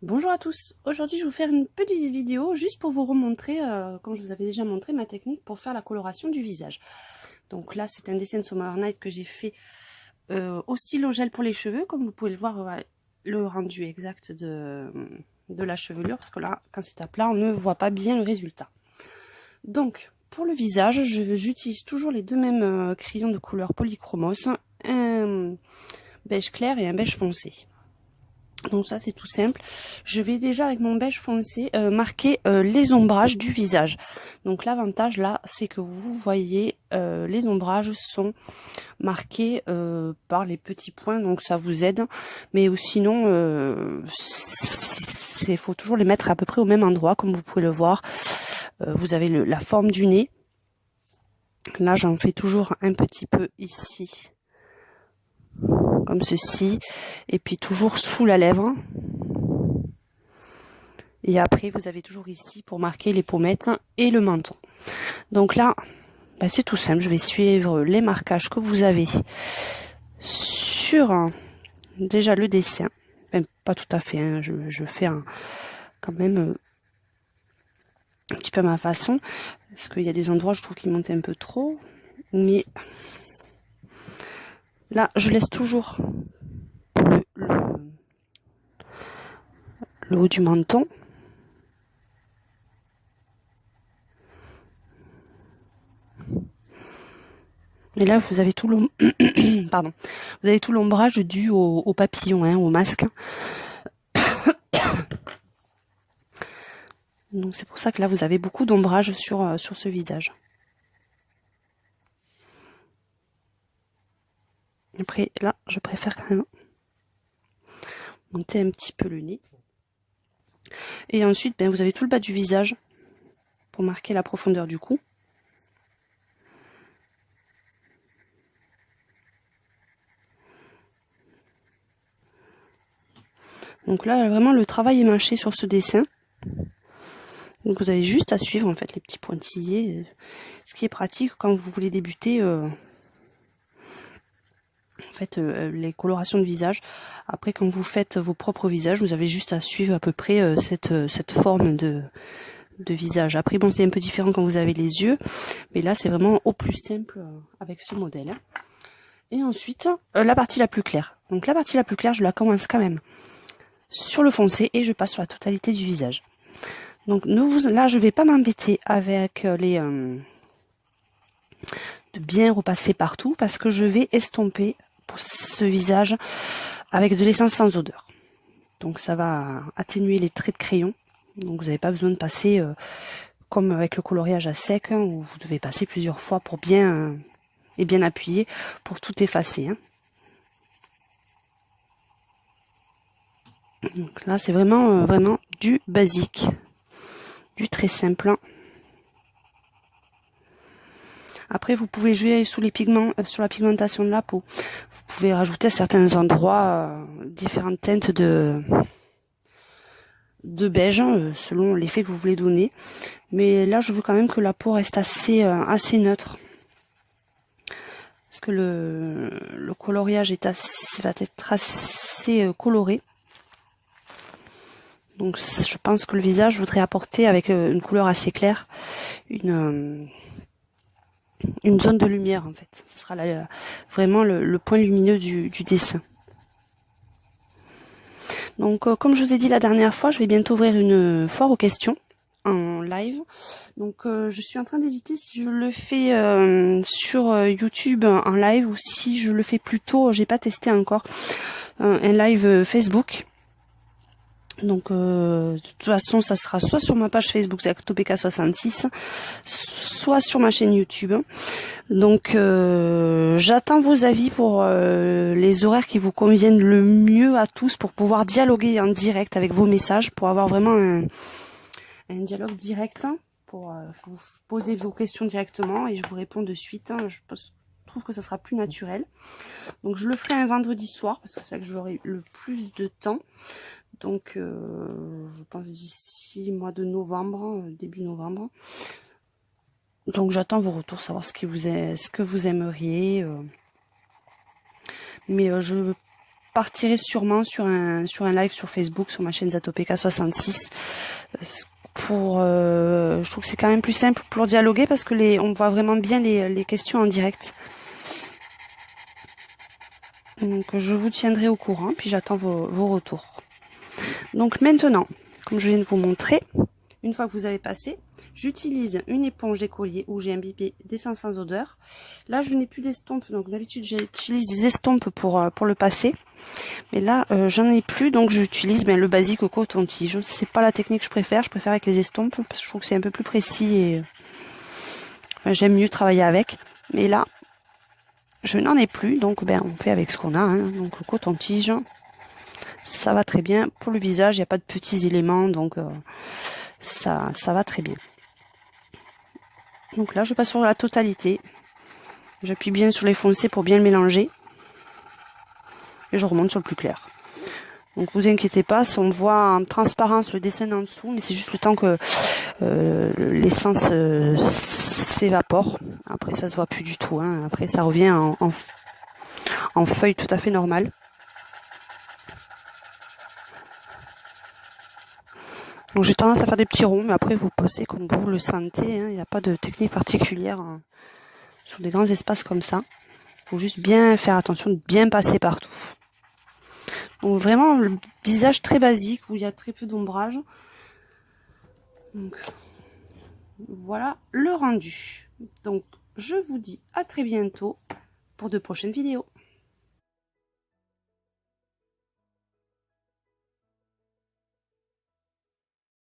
Bonjour à tous, aujourd'hui je vais vous faire une petite vidéo juste pour vous remontrer, comme je vous avais déjà montré, ma technique pour faire la coloration du visage. Donc là c'est un dessin de Summer Night que j'ai fait au stylo gel pour les cheveux, comme vous pouvez le voir, le rendu exact de la chevelure, parce que là quand c'est à plat on ne voit pas bien le résultat. Donc pour le visage j'utilise toujours les deux mêmes crayons de couleur polychromos, un beige clair et un beige foncé. Donc ça c'est tout simple. Je vais déjà avec mon beige foncé marquer les ombrages du visage. Donc l'avantage là c'est que vous voyez les ombrages sont marqués par les petits points, donc ça vous aide. Mais sinon il faut toujours les mettre à peu près au même endroit, comme vous pouvez le voir. Vous avez la forme du nez. Là j'en fais toujours un petit peu ici, comme ceci, et puis toujours sous la lèvre. Et après, vous avez toujours ici pour marquer les pommettes et le menton. Donc là, c'est tout simple. Je vais suivre les marquages que vous avez sur déjà le dessin. Même pas tout à fait, hein. Je fais quand même un petit peu à ma façon. Parce qu'il y a des endroits, je trouve qu'ils montent un peu trop. Mais là, je laisse toujours le haut du menton. Et là, vous avez tout pardon, vous avez tout l'ombrage dû au papillon, hein, au masque. Donc c'est pour ça que là, vous avez beaucoup d'ombrage sur ce visage. Après, là, je préfère quand même monter un petit peu le nez. Et ensuite, vous avez tout le bas du visage pour marquer la profondeur du cou. Donc là, vraiment, le travail est mâché sur ce dessin. Donc vous avez juste à suivre en fait les petits pointillés. Ce qui est pratique quand vous voulez débuter les colorations de visage. Après, quand vous faites vos propres visages, vous avez juste à suivre à peu près cette forme de visage. Après, bon, c'est un peu différent quand vous avez les yeux, mais là, c'est vraiment au plus simple avec ce modèle. Et ensuite, la partie la plus claire. Donc la partie la plus claire, je la commence quand même sur le foncé et je passe sur la totalité du visage. Donc là, je vais pas m'embêter avec de bien repasser partout parce que je vais estomper pour ce visage avec de l'essence sans odeur. Donc ça va atténuer les traits de crayon. Donc vous n'avez pas besoin de passer comme avec le coloriage à sec, hein, où vous devez passer plusieurs fois pour bien appuyer pour tout effacer. Hein. Donc là c'est vraiment du basique, du très simple. Après vous pouvez jouer sous les pigments, sur la pigmentation de la peau. Vous pouvez rajouter à certains endroits différentes teintes de beige selon l'effet que vous voulez donner. Mais là je veux quand même que la peau reste assez neutre. Parce que le coloriage va être assez coloré. Donc je pense que le visage, je voudrais apporter avec une couleur assez claire une zone de lumière en fait. Ce sera vraiment le point lumineux du dessin. Donc comme je vous ai dit la dernière fois, je vais bientôt ouvrir une foire aux questions en live. Donc je suis en train d'hésiter si je le fais sur YouTube en live ou si je le fais plutôt, j'ai pas testé encore, un live Facebook. Donc de toute façon ça sera soit sur ma page Facebook ZactoPK66, soit sur ma chaîne YouTube. Donc j'attends vos avis pour les horaires qui vous conviennent le mieux à tous pour pouvoir dialoguer en direct avec vos messages, pour avoir vraiment un dialogue direct, pour vous poser vos questions directement et je vous réponds de suite. Je trouve que ça sera plus naturel. Donc je le ferai un vendredi soir parce que c'est là que j'aurai le plus de temps. Donc je pense d'ici mois de novembre, début novembre. Donc j'attends vos retours, savoir ce que vous aimeriez. Mais je repartirai sûrement sur un live sur Facebook, sur ma chaîne Zatopeka66. Je trouve que c'est quand même plus simple pour dialoguer parce que on voit vraiment bien les questions en direct. Donc je vous tiendrai au courant, puis j'attends vos retours. Donc maintenant, comme je viens de vous montrer, une fois que vous avez passé, j'utilise une éponge d'écolier où j'ai imbibé d'essence sans odeur. Là, je n'ai plus d'estompe, donc d'habitude j'utilise des estompes pour le passer. Mais là, j'en ai plus, donc j'utilise le basique au coton-tige. C'est pas la technique que je préfère avec les estompes, parce que je trouve que c'est un peu plus précis et j'aime mieux travailler avec. Mais là, je n'en ai plus, donc on fait avec ce qu'on a. Donc au coton-tige, ça va très bien. Pour le visage, il n'y a pas de petits éléments, donc ça va très bien. Donc là, je passe sur la totalité. J'appuie bien sur les foncés pour bien le mélanger. Et je remonte sur le plus clair. Donc vous inquiétez pas, si on voit en transparence le dessin en dessous, mais c'est juste le temps que l'essence s'évapore. Après ça se voit plus du tout. Après ça revient en feuille tout à fait normale. Donc j'ai tendance à faire des petits ronds, mais après vous passez comme vous le sentez. Il n'y a pas de technique particulière sur des grands espaces comme ça. Il faut juste bien faire attention de bien passer partout. Donc vraiment le visage très basique où il y a très peu d'ombrage. Donc voilà le rendu. Donc je vous dis à très bientôt pour de prochaines vidéos.